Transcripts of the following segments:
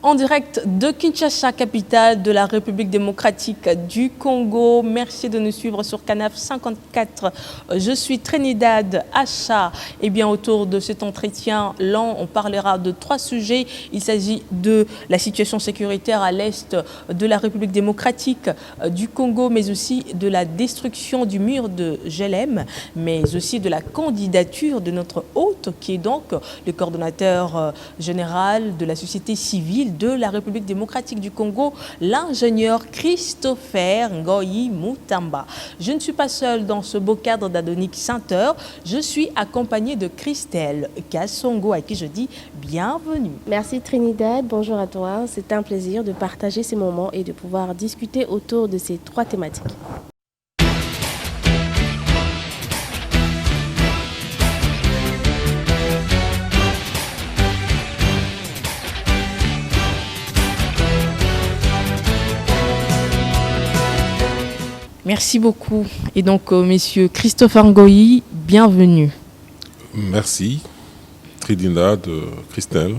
En direct de Kinshasa, capitale de la République démocratique du Congo. Merci de nous suivre sur Canaf 54. Je suis Trinidad Acha. Et bien autour de cet entretien, là, on parlera de 3 sujets. Il s'agit de la situation sécuritaire à l'est de la République démocratique du Congo, mais aussi de la destruction du mur de Jélem, mais aussi de la candidature de notre hôte, qui est donc le coordonnateur général de la société civile de la République démocratique du Congo, l'ingénieur Christopher Ngoyi Mutamba. Je ne suis pas seule dans ce beau cadre d'Adonic Sainte-Heure, je suis accompagnée de Christelle Kassongo, à qui je dis bienvenue. Merci Trinidad, bonjour à toi. C'est un plaisir de partager ces moments et de pouvoir discuter autour de ces 3 thématiques. Merci beaucoup. Et donc, messieurs Christopher Ngoyi, bienvenue. Merci, Trinidad, Christelle.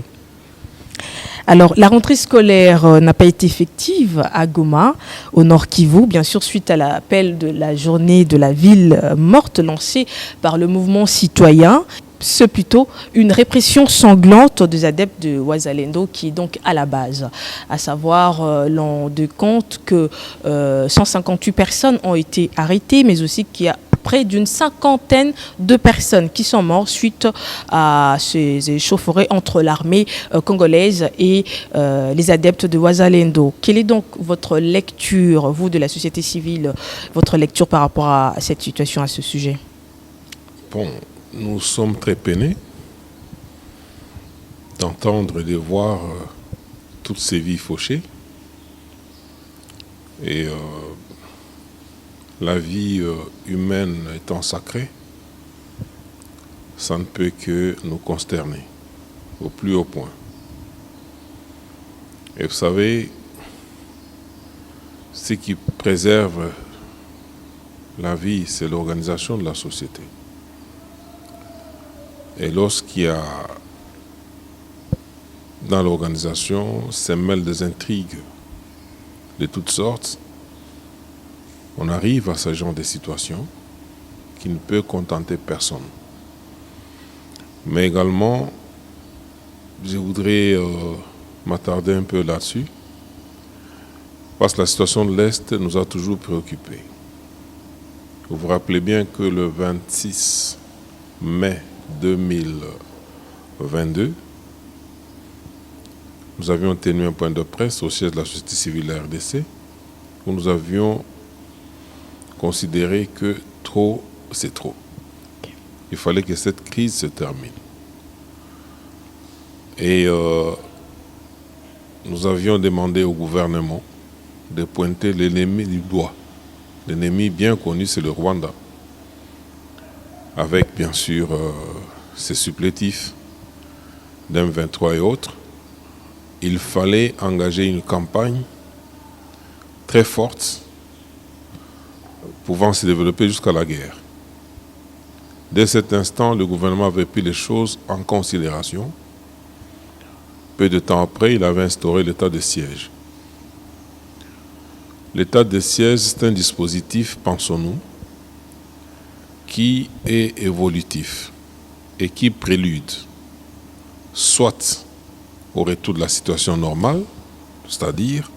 Alors, la rentrée scolaire n'a pas été effective à Goma, au Nord Kivu, bien sûr, suite à l'appel de la journée de la ville morte lancée par le mouvement citoyen. C'est plutôt une répression sanglante des adeptes de Wazalendo qui est donc à la base. À savoir, l'on de compte que 158 personnes ont été arrêtées, mais aussi qu'il y a près d'une 50aine de personnes qui sont mortes suite à ces échauffourées entre l'armée congolaise et les adeptes de Wazalendo. Quelle est donc votre lecture, vous de la société civile, votre lecture par rapport à cette situation, à ce sujet? Bon, nous sommes très peinés d'entendre et de voir toutes ces vies fauchées. Et la vie humaine étant sacrée, ça ne peut que nous consterner au plus haut point. Et vous savez, ce qui préserve la vie, c'est l'organisation de la société. Et lorsqu'il y a dans l'organisation s'emmêlent des intrigues de toutes sortes, on arrive à ce genre de situation qui ne peut contenter personne. Mais également, je voudrais m'attarder un peu là-dessus, parce que la situation de l'Est nous a toujours préoccupés. Vous vous rappelez bien que le 26 mai 2022, nous avions tenu un point de presse au siège de la société civile de la RDC, où nous avions considéré que trop, c'est trop. Il fallait que cette crise se termine. Et nous avions demandé au gouvernement de pointer l'ennemi du doigt. L'ennemi bien connu, c'est le Rwanda, avec bien sûr ses supplétifs d'M23 et autres. Il fallait engager une campagne très forte pouvant se développer jusqu'à la guerre. Dès cet instant, le gouvernement avait pris les choses en considération. Peu de temps après, il avait instauré l'état de siège. L'état de siège, c'est un dispositif, pensons-nous, qui est évolutif et qui prélude soit au retour de la situation normale, c'est-à-dire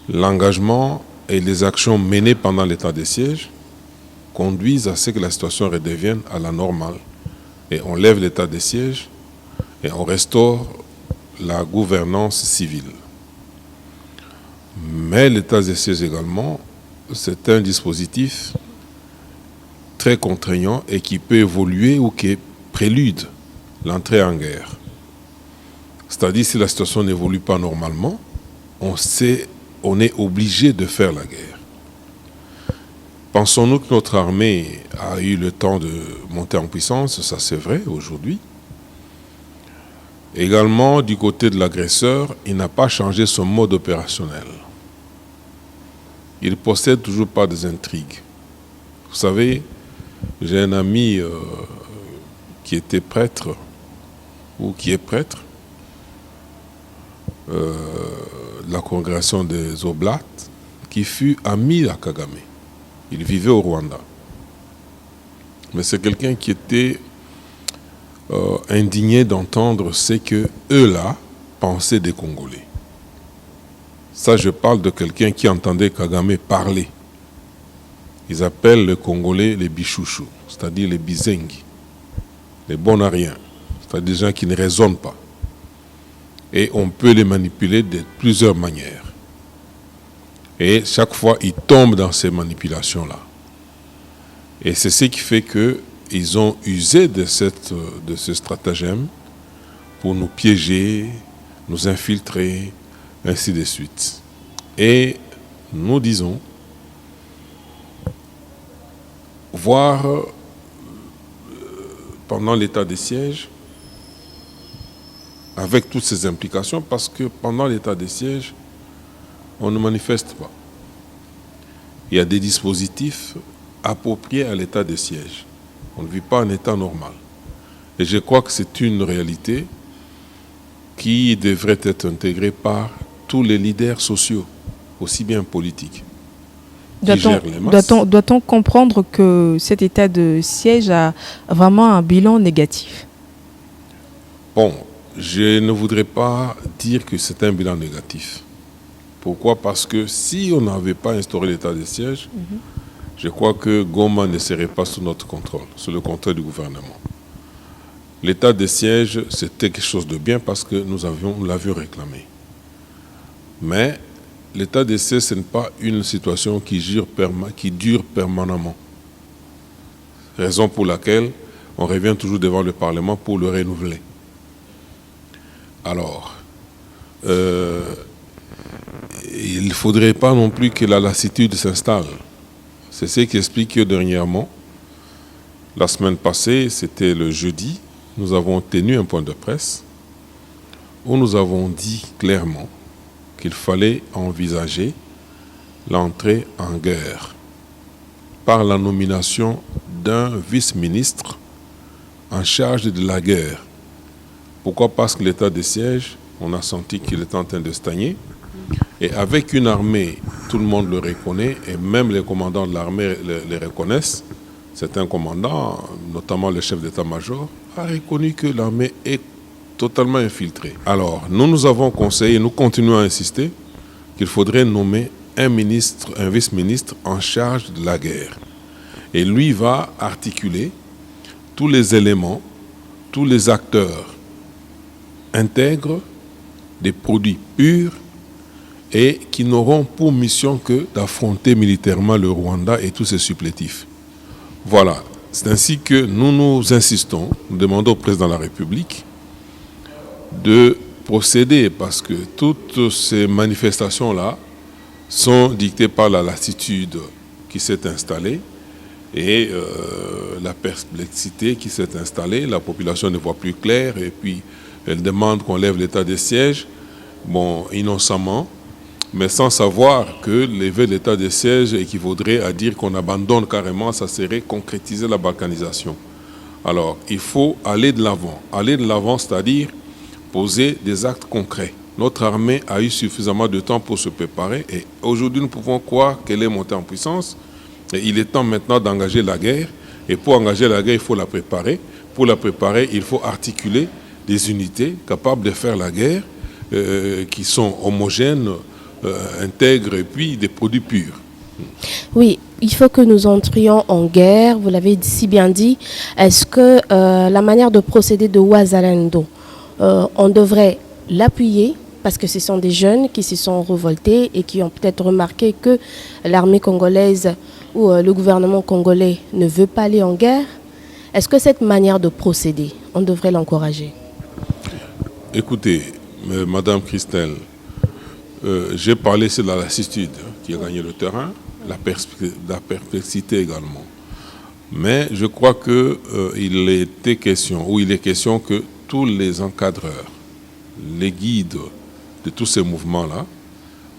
l'engagement et les actions menées pendant l'état de siège conduisent à ce que la situation redevienne à la normale. Et on lève l'état de siège et on restaure la gouvernance civile. Mais l'état de siège également, c'est un dispositif très contraignant et qui peut évoluer ou qui prélude l'entrée en guerre. C'est-à-dire, si la situation n'évolue pas normalement, on est obligé de faire la guerre. Pensons-nous que notre armée a eu le temps de monter en puissance? Ça, c'est vrai aujourd'hui. Également, du côté de l'agresseur, il n'a pas changé son mode opérationnel. Il ne possède toujours pas des intrigues. Vous savez, j'ai un ami qui était prêtre, ou qui est prêtre, de la congrégation des Oblates, qui fut ami à Kagame. Il vivait au Rwanda. Mais c'est quelqu'un qui était indigné d'entendre ce que eux-là pensaient des Congolais. Ça, je parle de quelqu'un qui entendait Kagame parler. Ils appellent les Congolais les bichouchous, c'est-à-dire les bizengi, les bonariens, c'est-à-dire des gens qui ne raisonnent pas. Et on peut les manipuler de plusieurs manières. Et chaque fois, ils tombent dans ces manipulations-là. Et c'est ce qui fait qu'ils ont usé de ce stratagème pour nous piéger, nous infiltrer, ainsi de suite. Et nous disons, voir pendant l'état de siège, avec toutes ces implications, parce que pendant l'état de siège, on ne manifeste pas. Il y a des dispositifs appropriés à l'état de siège. On ne vit pas un état normal. Et je crois que c'est une réalité qui devrait être intégrée par tous les leaders sociaux, aussi bien politiques. Doit-on comprendre que cet état de siège a vraiment un bilan négatif? Bon, je ne voudrais pas dire que c'est un bilan négatif. Pourquoi? Parce que si on n'avait pas instauré l'état de siège, je crois que Goma ne serait pas sous notre contrôle, sous le contrôle du gouvernement. L'état de siège, c'était quelque chose de bien parce que nous l'avions réclamé. Mais l'état de siège, ce n'est pas une situation qui dure permanemment. Raison pour laquelle on revient toujours devant le Parlement pour le renouveler. Alors, il ne faudrait pas non plus que la lassitude s'installe. C'est ce qui explique que dernièrement, la semaine passée, c'était le jeudi, nous avons tenu un point de presse où nous avons dit clairement qu'il fallait envisager l'entrée en guerre par la nomination d'un vice-ministre en charge de la guerre. Pourquoi? Parce que l'état de siège, on a senti qu'il était en train de stagner. Et avec une armée, tout le monde le reconnaît, et même les commandants de l'armée les reconnaissent. Certains commandants, notamment le chef d'état-major, a reconnu que l'armée est totalement infiltrée. Alors, nous avons conseillé, nous continuons à insister, qu'il faudrait nommer un vice-ministre en charge de la guerre. Et lui va articuler tous les éléments, tous les acteurs intègres des produits purs et qui n'auront pour mission que d'affronter militairement le Rwanda et tous ses supplétifs. Voilà, c'est ainsi que nous insistons, nous demandons au président de la République de procéder, parce que toutes ces manifestations-là sont dictées par la lassitude qui s'est installée et la perplexité qui s'est installée. La population ne voit plus clair et puis elle demande qu'on lève l'état de siège, bon, innocemment, mais sans savoir que lever l'état de siège équivaudrait à dire qu'on abandonne carrément, ça serait concrétiser la balkanisation. Alors, il faut aller de l'avant. Aller de l'avant, c'est-à-dire poser des actes concrets. Notre armée a eu suffisamment de temps pour se préparer et aujourd'hui, nous pouvons croire qu'elle est montée en puissance. Et il est temps maintenant d'engager la guerre. Et pour engager la guerre, il faut la préparer. Pour la préparer, il faut articuler des unités capables de faire la guerre, qui sont homogènes, intègres et puis des produits purs. Oui, il faut que nous entrions en guerre, vous l'avez si bien dit. Est-ce que la manière de procéder de Wazalendo, on devrait l'appuyer parce que ce sont des jeunes qui se sont révoltés et qui ont peut-être remarqué que l'armée congolaise ou le gouvernement congolais ne veut pas aller en guerre? Est-ce que cette manière de procéder, on devrait l'encourager? Écoutez, Madame Christelle, j'ai parlé sur la lassitude qui a gagné le terrain, la perplexité également. Mais je crois qu'il était question, ou il est question que tous les encadreurs, les guides de tous ces mouvements-là,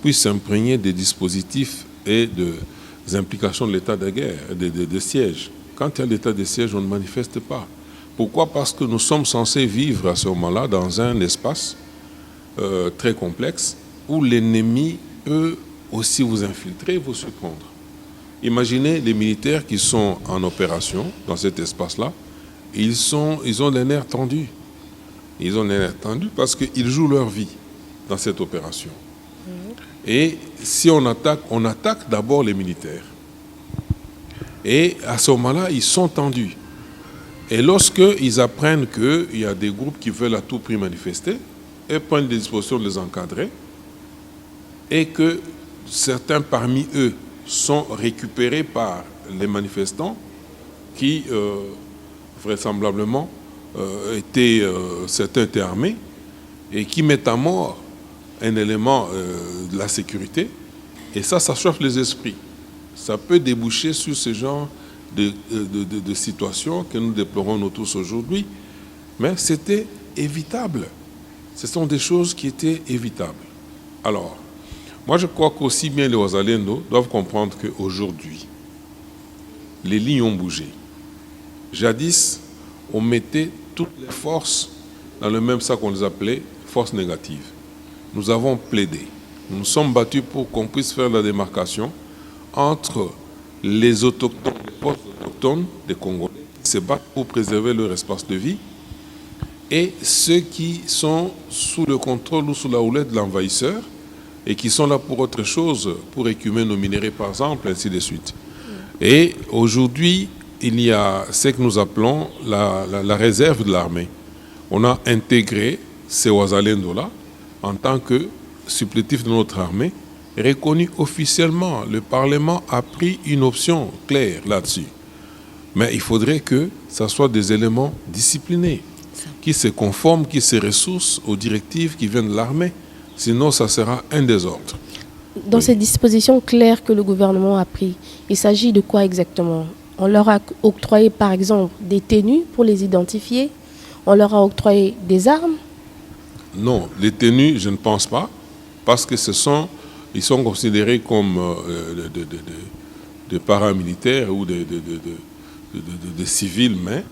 puissent s'imprégner des dispositifs et des implications de l'état de guerre, de siège. Quand il y a l'état de siège, on ne manifeste pas. Pourquoi? Parce que nous sommes censés vivre à ce moment-là dans un espace très complexe où l'ennemi peut aussi vous infiltrer, vous surprendre. Imaginez les militaires qui sont en opération dans cet espace-là. Ils ont les nerfs tendus. Ils ont les nerfs tendus parce qu'ils jouent leur vie dans cette opération. Et si on attaque d'abord les militaires. Et à ce moment-là, ils sont tendus. Et lorsqu'ils apprennent qu'il y a des groupes qui veulent à tout prix manifester, ils prennent des dispositions de les encadrer, et que certains parmi eux sont récupérés par les manifestants qui, vraisemblablement, certains étaient armés, et qui mettent à mort un élément de la sécurité, et ça chauffe les esprits. Ça peut déboucher sur ce genre de situation que nous déplorons nous tous aujourd'hui, mais c'était évitable. Ce sont des choses qui étaient évitables. Alors, moi je crois qu'aussi bien les Wazalendo doivent comprendre qu'aujourd'hui, les lignes ont bougé. Jadis, on mettait toutes les forces dans le même sac qu'on les appelait forces négatives. Nous avons plaidé. Nous nous sommes battus pour qu'on puisse faire la démarcation entre les autochtones, les forces autochtones des Congolais qui se battent pour préserver leur espace de vie et ceux qui sont sous le contrôle ou sous la houlette de l'envahisseur et qui sont là pour autre chose, pour écumer nos minéraux par exemple, ainsi de suite. Et aujourd'hui, il y a ce que nous appelons la réserve de l'armée. On a intégré ces Wazalendo-là en tant que supplétifs de notre armée, reconnu officiellement. Le Parlement a pris une option claire là-dessus. Mais il faudrait que ce soit des éléments disciplinés, qui se conforment, qui se ressourcent aux directives qui viennent de l'armée. Sinon, ça sera un désordre. Dans ces dispositions claires que le gouvernement a prises, il s'agit de quoi exactement? On leur a octroyé, par exemple, des tenues pour les identifier. On leur a octroyé des armes. Non, les tenues, je ne pense pas, parce que ils sont considérés comme des paramilitaires ou des civils, mais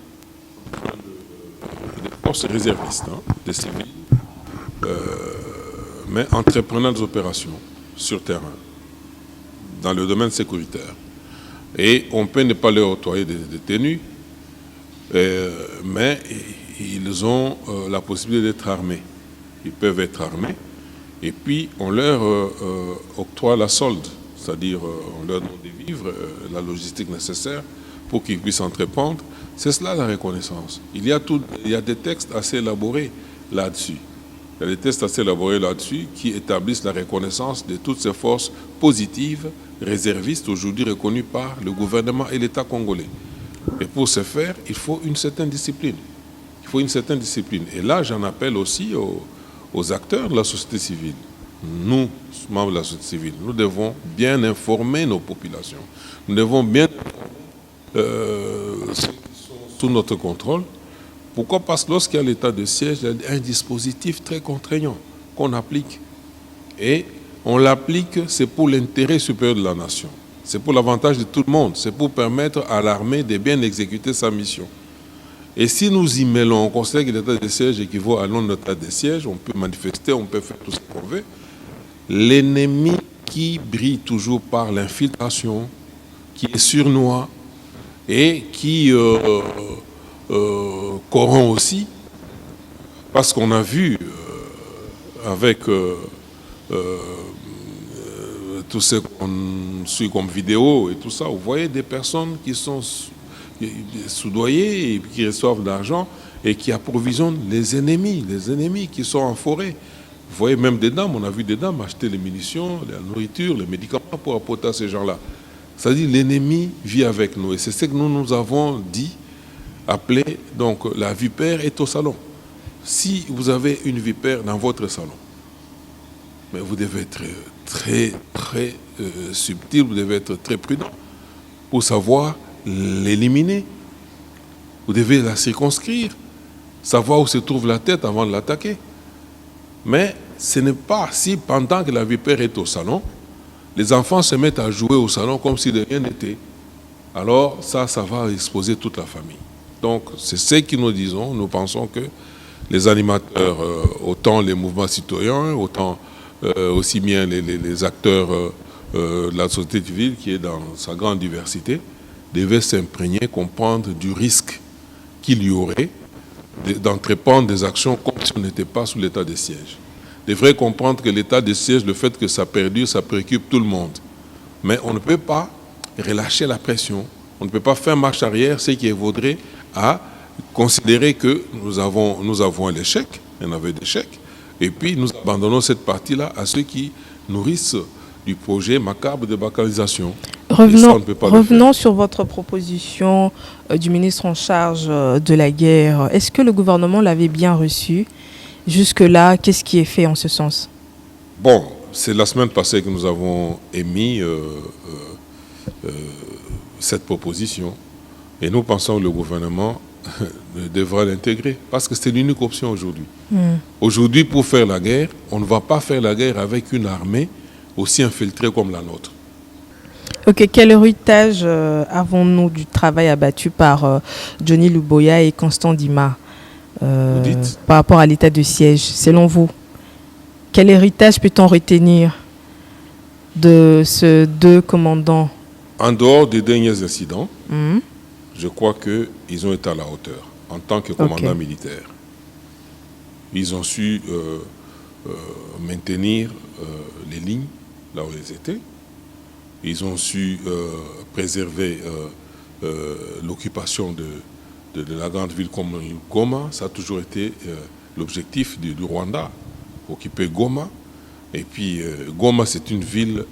des forces réservistes, des civils, mais entreprenant des opérations sur terrain, dans le domaine sécuritaire. Et on peut ne pas leur octroyer des tenues, mais ils ont la possibilité d'être armés. Ils peuvent être armés. Et puis, on leur octroie la solde, c'est-à-dire on leur donne des vivres, la logistique nécessaire pour qu'ils puissent entreprendre. C'est cela la reconnaissance. Il y a des textes assez élaborés là-dessus. Il y a des textes assez élaborés là-dessus qui établissent la reconnaissance de toutes ces forces positives, réservistes, aujourd'hui reconnues par le gouvernement et l'État congolais. Et pour ce faire, il faut une certaine discipline. Il faut une certaine discipline. Et là, j'en appelle aussi aux acteurs de la société civile. Nous, membres de la société civile, nous devons bien informer nos populations. Nous devons bien ceux qui sont sous notre contrôle. Pourquoi? Parce que lorsqu'il y a l'état de siège, il y a un dispositif très contraignant qu'on applique. Et on l'applique, c'est pour l'intérêt supérieur de la nation. C'est pour l'avantage de tout le monde. C'est pour permettre à l'armée de bien exécuter sa mission. Et si nous y mêlons, on considère que l'état de siège équivaut à l'un de l'état de siège, on peut manifester, on peut faire tout ce qu'on veut. L'ennemi qui brille toujours par l'infiltration, qui est sournois et qui corrompt aussi, parce qu'on a vu avec tout ce qu'on suit comme vidéo et tout ça, vous voyez des personnes qui sont soudoyés et qui reçoivent de l'argent et qui approvisionnent les ennemis qui sont en forêt. Vous voyez même des dames, on a vu des dames acheter les munitions, la nourriture, les médicaments pour apporter à ces gens-là. C'est-à-dire l'ennemi vit avec nous et c'est ce que nous avons dit, appelé donc la vipère est au salon. Si vous avez une vipère dans votre salon, mais vous devez être très subtil, vous devez être très prudent pour savoir l'éliminer. Vous devez la circonscrire, savoir où se trouve la tête avant de l'attaquer. Mais ce n'est pas si pendant que la vipère est au salon, les enfants se mettent à jouer au salon comme si de rien n'était. Alors ça va exposer toute la famille. Donc c'est ce que nous disons. Nous pensons que les animateurs, autant les mouvements citoyens, autant aussi bien les acteurs de la société civile, qui est dans sa grande diversité, devaient s'imprégner, comprendre du risque qu'il y aurait d'entreprendre des actions comme si on n'était pas sous l'état de siège. Devrait comprendre que l'état de siège, le fait que ça perdure, ça préoccupe tout le monde. Mais on ne peut pas relâcher la pression. On ne peut pas faire marche arrière, ce qui évaudrait à considérer que nous avons un échec, un aveu d'échec, et puis nous abandonnons cette partie-là à ceux qui nourrissent du projet macabre de balkanisation. Revenons sur votre proposition du ministre en charge de la guerre. Est-ce que le gouvernement l'avait bien reçu? Jusque-là, qu'est-ce qui est fait en ce sens? Bon, c'est la semaine passée que nous avons émis cette proposition. Et nous pensons que le gouvernement devra l'intégrer. Parce que c'est l'unique option aujourd'hui. Aujourd'hui, pour faire la guerre, on ne va pas faire la guerre avec une armée aussi infiltrée comme la nôtre. Ok, quel héritage avons-nous du travail abattu par Johnny Luboya et Constant Dima par rapport à l'état de siège, selon vous? Quel héritage peut-on retenir de ces deux commandants? En dehors des derniers incidents, je crois qu'ils ont été à la hauteur en tant que commandants militaires. Ils ont su maintenir les lignes là où elles étaient. Ils ont su préserver l'occupation de la grande ville comme Goma. Ça a toujours été l'objectif du Rwanda, occuper Goma. Et puis Goma, c'est une ville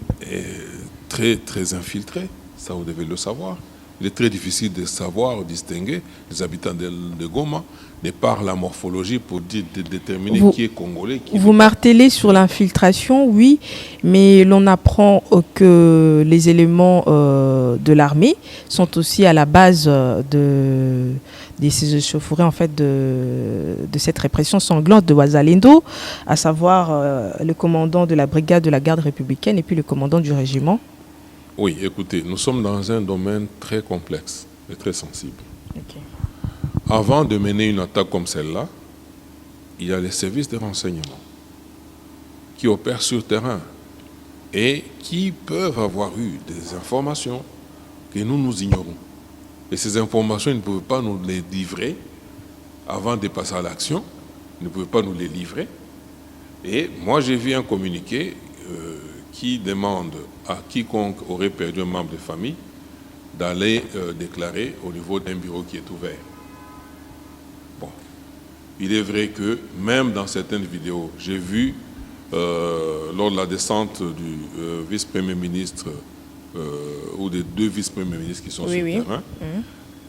très, très infiltrée. Ça, vous devez le savoir. Il est très difficile de savoir, distinguer les habitants de Goma, de par la morphologie pour déterminer qui est congolais. Vous martelez sur l'infiltration, oui, mais l'on apprend que les éléments de l'armée sont aussi à la base de ces échauffourées, en fait, de cette répression sanglante de Wazalendo, à savoir le commandant de la brigade de la garde républicaine et puis le commandant du régiment. Oui, écoutez, nous sommes dans un domaine très complexe et très sensible. Okay. Avant de mener une attaque comme celle-là, il y a les services de renseignement qui opèrent sur terrain et qui peuvent avoir eu des informations que nous ignorons. Et ces informations, ils ne pouvaient pas nous les livrer avant de passer à l'action. Ils ne pouvaient pas nous les livrer. Et moi, j'ai vu un communiqué qui demande à quiconque aurait perdu un membre de famille d'aller déclarer au niveau d'un bureau qui est ouvert. Bon, il est vrai que même dans certaines vidéos, j'ai vu lors de la descente du vice-premier ministre ou des deux vice-premiers ministres qui sont sur le terrain,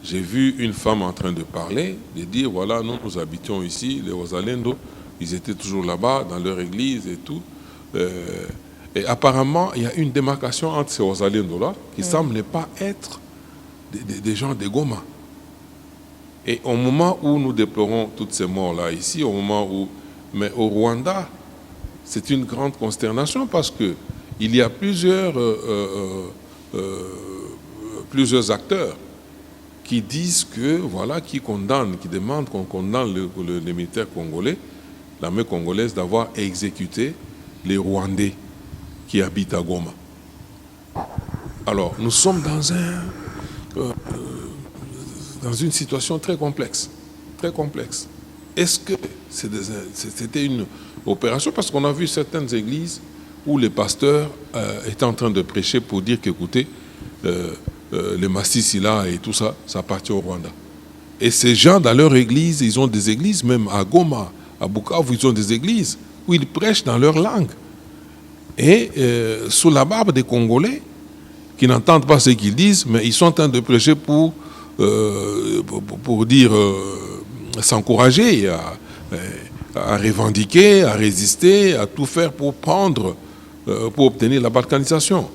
j'ai vu une femme en train de parler, de dire voilà, nous habitions ici, les Wazalendo, ils étaient toujours là-bas dans leur église et tout. Et apparemment, il y a une démarcation entre ces Wazalendo-là qui ne semblent pas être des gens de Goma. Et au moment où nous déplorons toutes ces morts-là ici, au moment où... Mais au Rwanda, c'est une grande consternation parce qu'il y a plusieurs acteurs qui disent que, voilà, qui condamnent, qui demandent qu'on condamne les militaires congolais, l'armée congolaise, d'avoir exécuté les Rwandais qui habitent à Goma. Alors, nous sommes dans une situation très complexe. Très complexe. Est-ce que c'était une opération? Parce qu'on a vu certaines églises où les pasteurs étaient en train de prêcher pour dire qu'écoutez, les Massissi là et tout ça, ça appartient au Rwanda. Et ces gens, dans leur église, ils ont des églises, même à Goma, à Bukavu, ils ont des églises où ils prêchent dans leur langue. Et sous la barbe des Congolais, qui n'entendent pas ce qu'ils disent, mais ils sont en train de prêcher pour dire, s'encourager à revendiquer, à résister, à tout faire pour pour obtenir la balkanisation.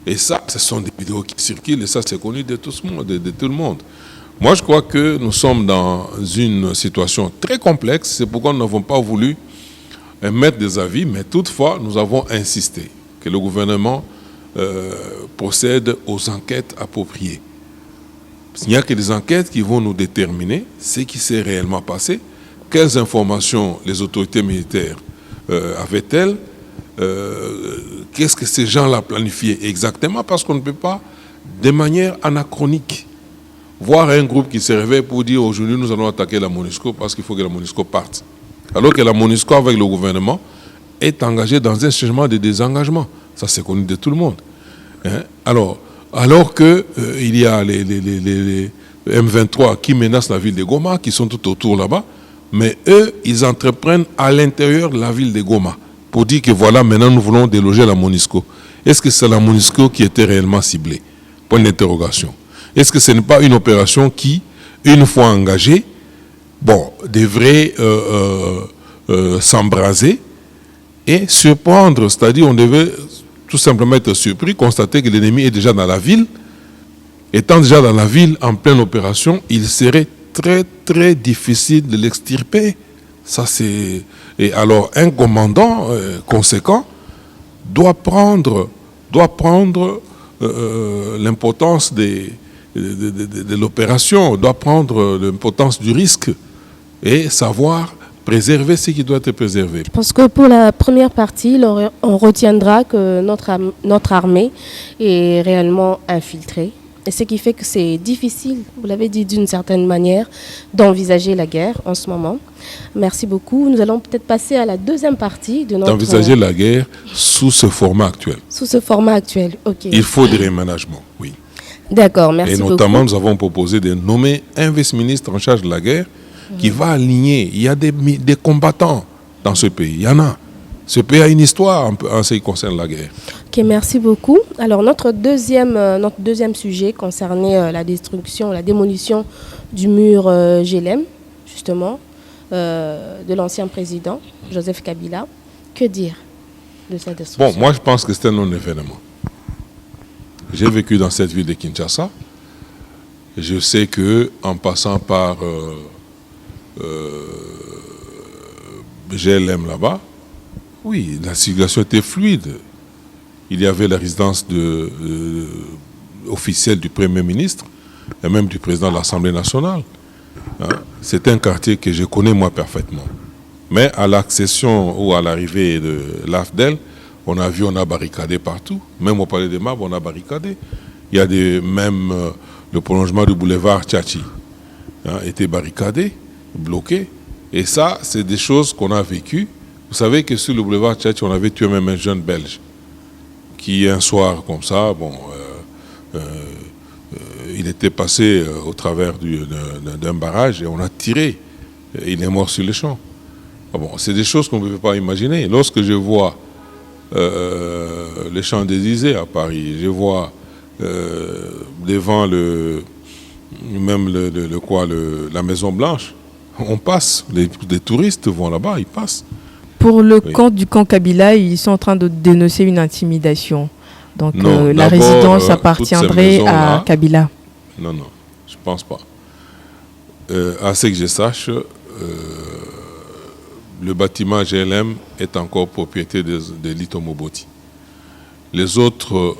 Et ça, ce sont des vidéos qui circulent, et ça, c'est connu de tout le monde. Moi, je crois que nous sommes dans une situation très complexe. C'est pourquoi nous n'avons pas voulu émettre des avis, mais toutefois, nous avons insisté que le gouvernement procède aux enquêtes appropriées. Il n'y a que des enquêtes qui vont nous déterminer ce qui s'est réellement passé, quelles informations les autorités militaires avaient-elles? Qu'est-ce que ces gens-là planifiaient exactement? Parce qu'on ne peut pas, de manière anachronique, voir un groupe qui se réveille pour dire aujourd'hui nous allons attaquer la MONUSCO parce qu'il faut que la MONUSCO parte. Alors que la MONUSCO avec le gouvernement est engagée dans un changement de désengagement. Ça c'est connu de tout le monde. Hein? Alors que il y a les M23 qui menacent la ville de Goma, qui sont tout autour là-bas, mais eux, ils entreprennent à l'intérieur de la ville de Goma pour dire que voilà, maintenant nous voulons déloger la MONUSCO. Est-ce que c'est la MONUSCO qui était réellement ciblée? Point d'interrogation. Est-ce que ce n'est pas une opération qui, une fois engagée, devrait s'embraser et surprendre? C'est-à-dire on devait tout simplement être surpris, constater que l'ennemi est déjà dans la ville. Étant déjà dans la ville, en pleine opération, il serait très très difficile de l'extirper. Ça c'est... Et alors un commandant conséquent doit prendre l'importance de l'opération, doit prendre l'importance du risque et savoir préserver ce qui doit être préservé. Je pense que pour la première partie, on retiendra que notre armée est réellement infiltrée. Et ce qui fait que c'est difficile, vous l'avez dit d'une certaine manière, d'envisager la guerre en ce moment. Merci beaucoup. Nous allons peut-être passer à la deuxième partie de notre... D'envisager la guerre sous ce format actuel. Sous ce format actuel, ok. Il faut des réaménagements, oui. D'accord, merci beaucoup. Et notamment, nous avons proposé de nommer un vice-ministre en charge de la guerre qui va aligner. Il y a des combattants dans ce pays, il y en a. Ce pays a une histoire en ce qui concerne la guerre. Ok, merci beaucoup. Alors, notre deuxième sujet concernait la destruction, la démolition du mur GLM, justement, de l'ancien président, Joseph Kabila. Que dire de cette destruction? Bon, moi, je pense que c'est un non-événement. J'ai vécu dans cette ville de Kinshasa. Je sais qu'en passant par GLM là-bas, oui, la circulation était fluide. Il y avait la résidence officielle du Premier ministre et même du président de l'Assemblée nationale. Hein? C'est un quartier que je connais moi parfaitement. Mais à l'accession ou à l'arrivée de l'AFDEL, on a barricadé partout. Même au Palais des Marbres, on a barricadé. Il y a même le prolongement du boulevard Tchatchi était barricadé, bloqué. Et ça, c'est des choses qu'on a vécues. Vous savez que sur le boulevard Tchatchi, on avait tué même un jeune Belge qui, un soir comme ça, il était passé au travers d'un barrage et on a tiré. Il est mort sur le champ. C'est des choses qu'on ne peut pas imaginer. Lorsque je vois les Champs-Élysées à Paris, je vois devant la Maison Blanche, on passe, les touristes vont là-bas, ils passent. Pour le camp du camp Kabila, ils sont en train de dénoncer une intimidation. Donc non, la résidence appartiendrait à Kabila. Non, je ne pense pas. À ce que je sache, le bâtiment GLM est encore propriété de Lito Moboti. Les autres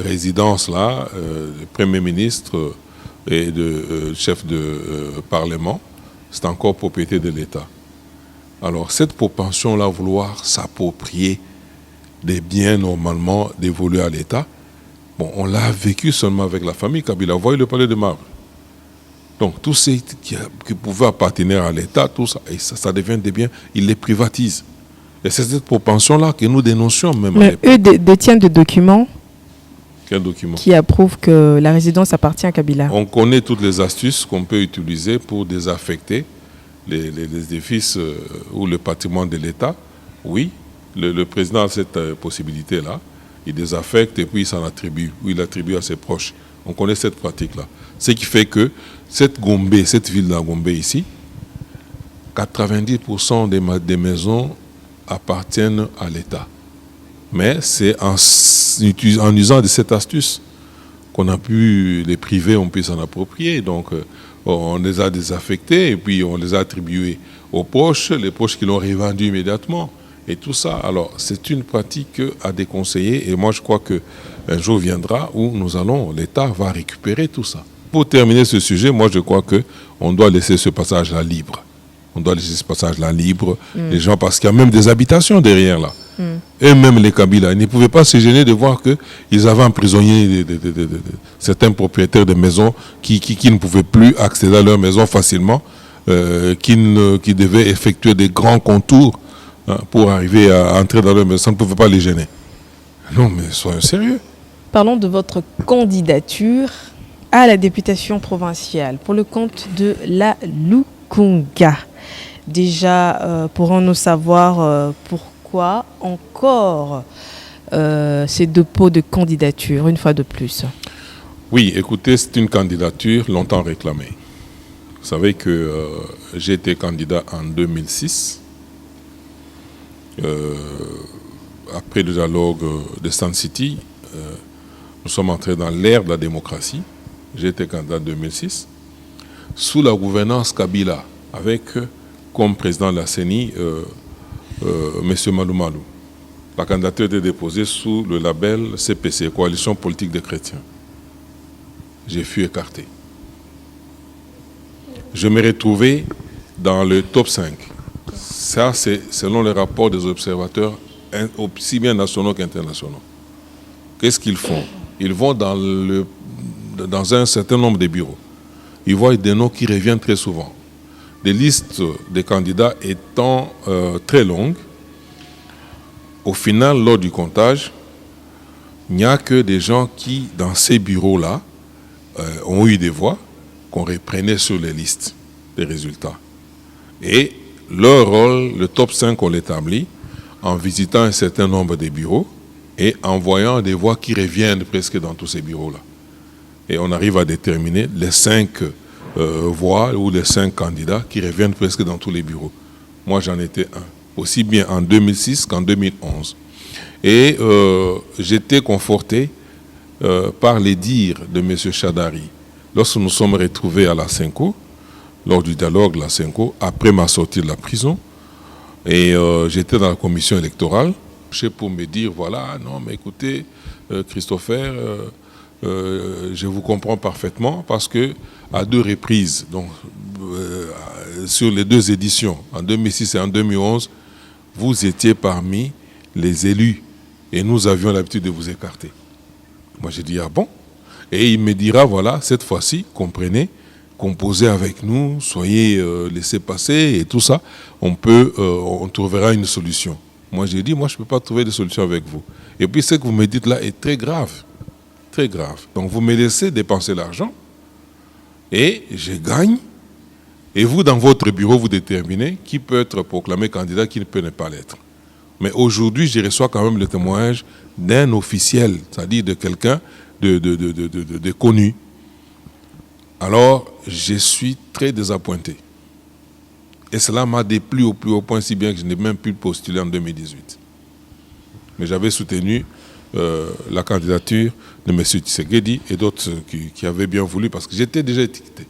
résidences là, le Premier ministre et de chef de parlement, c'est encore propriété de l'État. Alors cette propension-là, à vouloir s'approprier des biens normalement dévolus à l'État, on l'a vécu seulement avec la famille Kabila. Vous voyez le Palais de Marbre. Donc tout ce qui pouvait appartenir à l'État, tout ça, et ça devient des biens, ils les privatisent. Et c'est cette propension-là que nous dénoncions même. Mais eux détiennent des documents. Quel document? Qui approuve que la résidence appartient à Kabila. On connaît toutes les astuces qu'on peut utiliser pour désaffecter les édifices ou le patrimoine de l'État. Oui, le président a cette possibilité-là. Il désaffecte et puis il s'en attribue, ou il attribue à ses proches. On connaît cette pratique-là. Ce qui fait que cette ville de Gombe ici, 90% des maisons appartiennent à l'État. Mais c'est en usant de cette astuce qu'on a pu, les privés, on peut s'en approprier. Donc, on les a désaffectés et puis on les a attribués aux proches, les proches qui l'ont revendu immédiatement. Et tout ça, alors, c'est une pratique à déconseiller. Et moi, je crois qu'un jour viendra où l'État va récupérer tout ça. Pour terminer ce sujet, moi, je crois qu'on doit laisser ce passage-là libre. On doit laisser ce passage-là libre. Les gens, parce qu'il y a même des habitations derrière là. Et même les Kabila, ils ne pouvaient pas se gêner de voir qu'ils avaient emprisonné certains propriétaires de maisons qui ne pouvaient plus accéder à leur maison facilement, qui devaient effectuer des grands contours pour arriver à entrer dans leur maison. Ça ne pouvait pas les gêner. Non, mais soyons sérieux. Parlons de votre candidature à la députation provinciale pour le compte de la Lukunga. Déjà, pourrons-nous savoir pourquoi encore ces dépôts de candidature, une fois de plus? Oui, écoutez, c'est une candidature longtemps réclamée. Vous savez que j'ai été candidat en 2006. Après le dialogue de Sun City, nous sommes entrés dans l'ère de la démocratie. J'ai été candidat en 2006. Sous la gouvernance Kabila, avec comme président de la CENI, M. Malou Malou. La candidature était déposée sous le label CPC, Coalition Politique des Chrétiens. J'ai fui écarté. Je me retrouvais dans le top 5. Ça, c'est selon les rapports des observateurs, aussi bien nationaux qu'internationaux. Qu'est-ce qu'ils font? Ils vont dans un certain nombre de bureaux. Ils voient des noms qui reviennent très souvent. Des listes des candidats étant très longues, au final, lors du comptage, il n'y a que des gens qui, dans ces bureaux-là, ont eu des voix qu'on reprenait sur les listes des résultats. Et leur rôle, le top 5, on l'établit en visitant un certain nombre de bureaux et en voyant des voix qui reviennent presque dans tous ces bureaux-là. Et on arrive à déterminer les 5 voix ou les 5 candidats qui reviennent presque dans tous les bureaux. Moi, j'en étais un, aussi bien en 2006 qu'en 2011. Et j'étais conforté par les dires de M. Chadari. Lorsque nous sommes retrouvés à la Senko, lors du dialogue de la Senko, après ma sortie de la prison, et j'étais dans la commission électorale, pour me dire, voilà, non, mais écoutez, Christopher, je vous comprends parfaitement, parce que à 2 reprises, donc, sur les 2 éditions, en 2006 et en 2011, vous étiez parmi les élus, et nous avions l'habitude de vous écarter. Moi, j'ai dit, ah bon? Et il me dira, voilà, cette fois-ci, comprenez, composez avec nous, soyez laissés passer et tout ça, on trouvera une solution. Moi, j'ai dit, moi, je ne peux pas trouver de solution avec vous. Et puis, ce que vous me dites là est très grave. Très grave. Donc, vous me laissez dépenser l'argent et je gagne. Et vous, dans votre bureau, vous déterminez qui peut être proclamé candidat, qui ne peut ne pas l'être. Mais aujourd'hui, je reçois quand même le témoignage d'un officiel, c'est-à-dire de quelqu'un de connu. Alors, je suis très désappointé. Et cela m'a déplu au plus haut point, si bien que je n'ai même pu postuler en 2018. Mais j'avais soutenu la candidature de M. Tshisekedi et d'autres qui avaient bien voulu, parce que j'étais déjà étiqueté.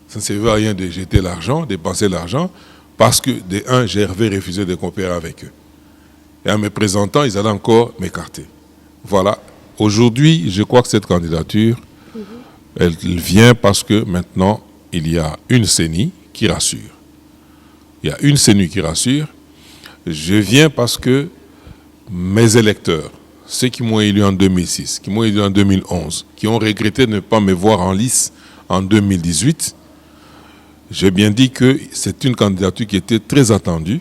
Ça ne servait à rien de jeter l'argent, dépenser l'argent, parce que, de un, j'avais refusé de coopérer avec eux. Et en me présentant, ils allaient encore m'écarter. Voilà. Aujourd'hui, je crois que cette candidature, elle vient parce que maintenant, il y a une CENI qui rassure. Il y a une CENI qui rassure. Je viens parce que mes électeurs, ceux qui m'ont élu en 2006, qui m'ont élu en 2011, qui ont regretté de ne pas me voir en lice en 2018, j'ai bien dit que c'est une candidature qui était très attendue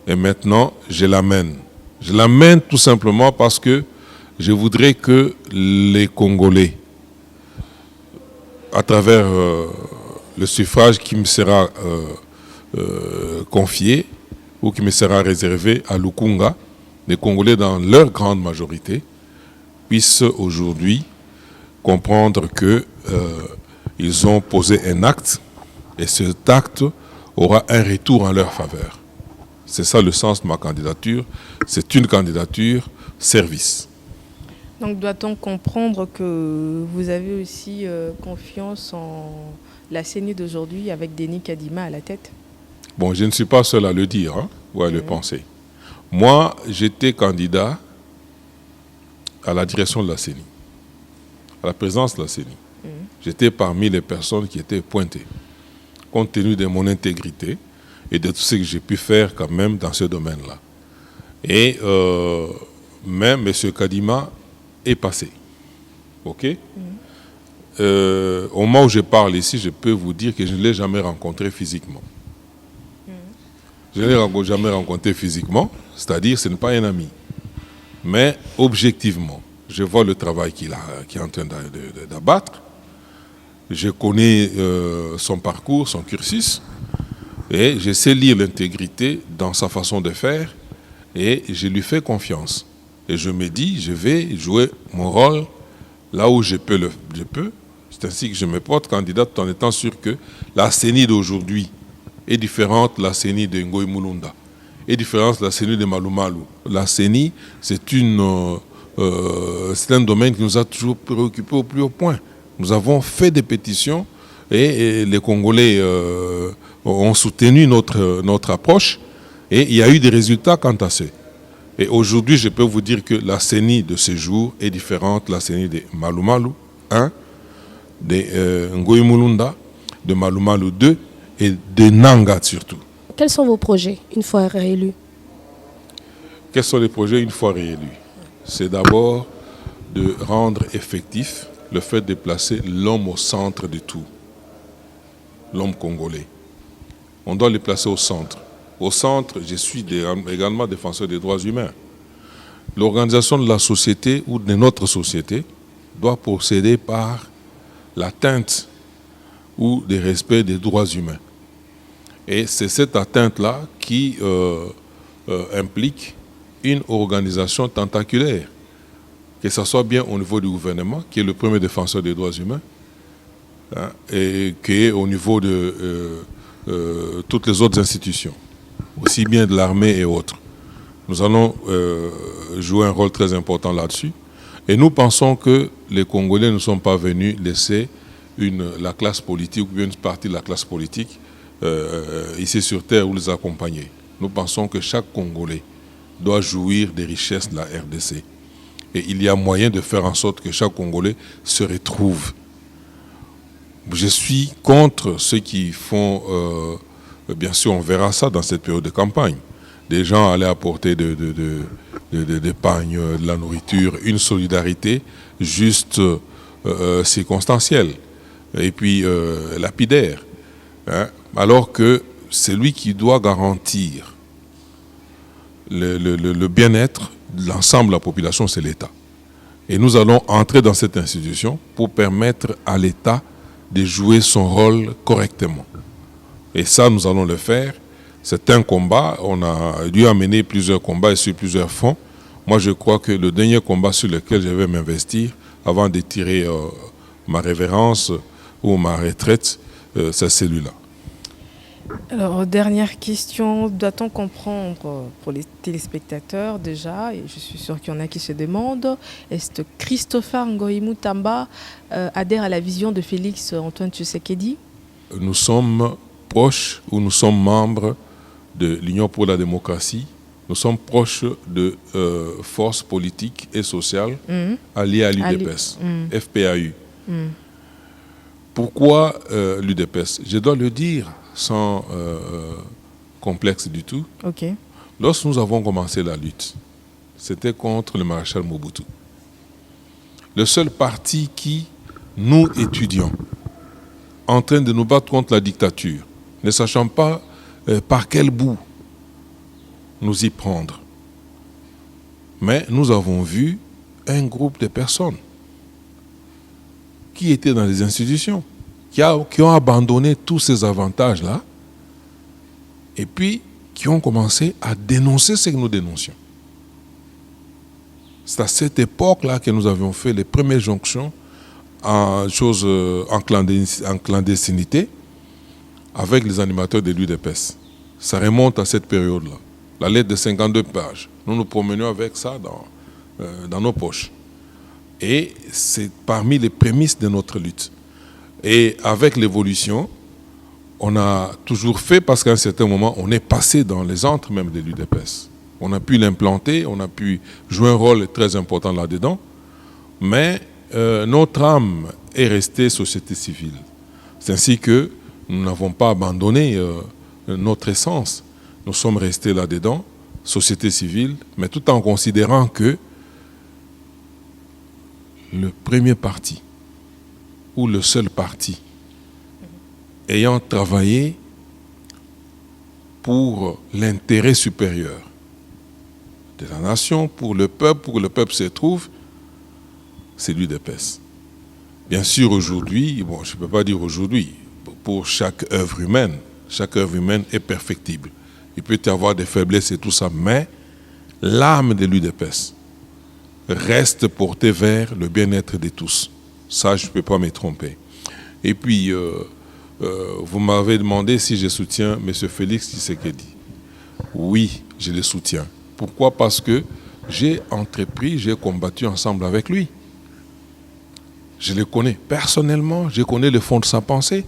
et maintenant, je l'amène. Je l'amène tout simplement parce que je voudrais que les Congolais, à travers le suffrage qui me sera confié ou qui me sera réservé à Lukunga, les Congolais dans leur grande majorité, puissent aujourd'hui comprendre qu'ils ont posé un acte et cet acte aura un retour en leur faveur. C'est ça le sens de ma candidature. C'est une candidature service. Donc doit-on comprendre que vous avez aussi confiance en la CENI d'aujourd'hui avec Denis Kadima à la tête? Bon, je ne suis pas seul à le dire ou à le penser. Moi, j'étais candidat à la direction de la CENI, à la présidence de la CENI. J'étais parmi les personnes qui étaient pointées. Compte tenu de mon intégrité et de tout ce que j'ai pu faire quand même dans ce domaine-là. Et même M. Kadima est passé. OK? Au moment où je parle ici, je peux vous dire que je ne l'ai jamais rencontré physiquement. Je ne l'ai jamais rencontré physiquement, c'est-à-dire ce n'est pas un ami. Mais objectivement, je vois le travail qu'il est en train d'abattre. Je connais son parcours, son cursus, et je sais lire l'intégrité dans sa façon de faire, et je lui fais confiance. Et je me dis, je vais jouer mon rôle là où je peux. C'est ainsi que je me porte candidate en étant sûr que la CENI d'aujourd'hui est différente de la CENI de Ngoï Mulunda, est différente de la CENI de Malumalu. La CENI, c'est un domaine qui nous a toujours préoccupés au plus haut point. Nous avons fait des pétitions et les Congolais ont soutenu notre approche et il y a eu des résultats quant à ça. Et aujourd'hui, je peux vous dire que la CENI de ce jour est différente de la CENI de Malumalu 1, de Ngoï Mulunda, de Malumalu 2 et de Nanga surtout. Quels sont vos projets une fois réélus? Quels sont les projets une fois réélus? C'est d'abord de rendre effectif le fait de placer l'homme au centre de tout. L'homme congolais. On doit le placer au centre. Au centre, je suis également défenseur des droits humains. L'organisation de la société ou de notre société doit procéder par l'atteinte ou des respects des droits humains. Et c'est cette atteinte-là qui implique une organisation tentaculaire, que ce soit bien au niveau du gouvernement, qui est le premier défenseur des droits humains, hein, et qui est au niveau de toutes les autres institutions, aussi bien de l'armée et autres. Nous allons jouer un rôle très important là-dessus. Et nous pensons que les Congolais ne sont pas venus laisser la classe politique ou une partie de la classe politique ici sur Terre ou les accompagner. Nous pensons que chaque Congolais doit jouir des richesses de la RDC. Et il y a moyen de faire en sorte que chaque Congolais se retrouve. Je suis contre ceux qui font, bien sûr on verra ça dans cette période de campagne, des gens allaient apporter des pagnes, de la nourriture, une solidarité juste circonstancielle et puis lapidaire. Hein, alors que c'est lui qui doit garantir le bien-être de l'ensemble de la population, c'est l'État. Et nous allons entrer dans cette institution pour permettre à l'État de jouer son rôle correctement. Et ça, nous allons le faire. C'est un combat. On a dû amener plusieurs combats et sur plusieurs fronts. Moi, je crois que le dernier combat sur lequel je vais m'investir, avant de tirer ma révérence ou ma retraite, c'est celui-là. Alors, dernière question, doit-on comprendre pour les téléspectateurs déjà, et je suis sûr qu'il y en a qui se demandent, est-ce que Christopher Ngoï Mutamba adhère à la vision de Félix Antoine Tshisekedi? Nous sommes proches ou nous sommes membres de l'Union pour la démocratie. Nous sommes proches de forces politiques et sociales alliées à l'UDPS, FPAU. Pourquoi l'UDPS? Je dois le dire sans complexe du tout. Okay. Lorsque nous avons commencé la lutte, c'était contre le maréchal Mobutu. Le seul parti qui, nous étudions, en train de nous battre contre la dictature, ne sachant pas par quel bout nous y prendre. Mais nous avons vu un groupe de personnes qui étaient dans les institutions, qui ont abandonné tous ces avantages-là, et puis qui ont commencé à dénoncer ce que nous dénoncions. C'est à cette époque-là que nous avions fait les premières jonctions en clandestinité avec les animateurs de l'UDPS. Ça remonte à cette période-là. La lettre de 52 pages. Nous nous promenions avec ça dans nos poches. Et c'est parmi les prémices de notre lutte. Et avec l'évolution, on a toujours fait, parce qu'à un certain moment, on est passé dans les antres même de l'UDPS. On a pu l'implanter, on a pu jouer un rôle très important là-dedans, mais notre âme est restée société civile. C'est ainsi que nous n'avons pas abandonné notre essence. Nous sommes restés là-dedans, société civile, mais tout en considérant que le premier parti, ou le seul parti, ayant travaillé pour l'intérêt supérieur de la nation, pour le peuple se trouve, c'est l'UDPS. Bien sûr, aujourd'hui, bon, je ne peux pas dire aujourd'hui, pour chaque œuvre humaine est perfectible. Il peut y avoir des faiblesses et tout ça, mais l'âme de l'UDPS reste portée vers le bien-être de tous. Ça, je ne peux pas me tromper. Et puis, vous m'avez demandé si je soutiens M. Félix Tshisekedi. Oui, je le soutiens. Pourquoi? Parce que j'ai combattu ensemble avec lui. Je le connais personnellement, je connais le fond de sa pensée.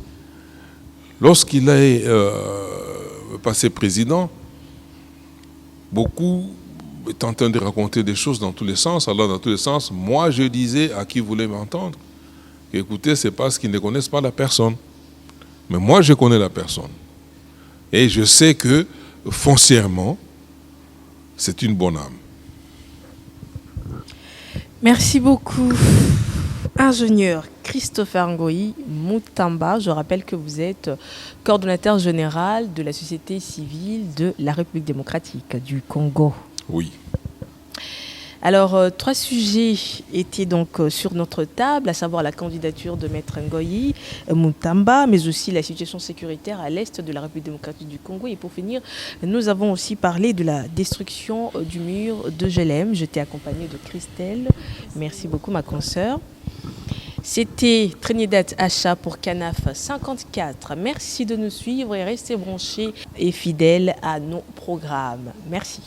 Lorsqu'il est passé président, beaucoup étaient en train de raconter des choses dans tous les sens. Alors, dans tous les sens, moi, je disais à qui voulait m'entendre, écoutez, c'est parce qu'ils ne connaissent pas la personne. Mais moi, je connais la personne. Et je sais que, foncièrement, c'est une bonne âme. Merci beaucoup. Ingénieur Christopher Ngoyi Mutamba, je rappelle que vous êtes coordonnateur général de la société civile de la République démocratique du Congo. Oui. Alors, 3 sujets étaient donc sur notre table, à savoir la candidature de Maître Ngoyi Mutamba, mais aussi la situation sécuritaire à l'est de la République démocratique du Congo. Et pour finir, nous avons aussi parlé de la destruction du mur de Jélem. J'étais accompagnée de Christelle. Merci beaucoup, ma consoeur. C'était Trinidad Acha pour Canaf 54. Merci de nous suivre et restez branchés et fidèles à nos programmes. Merci.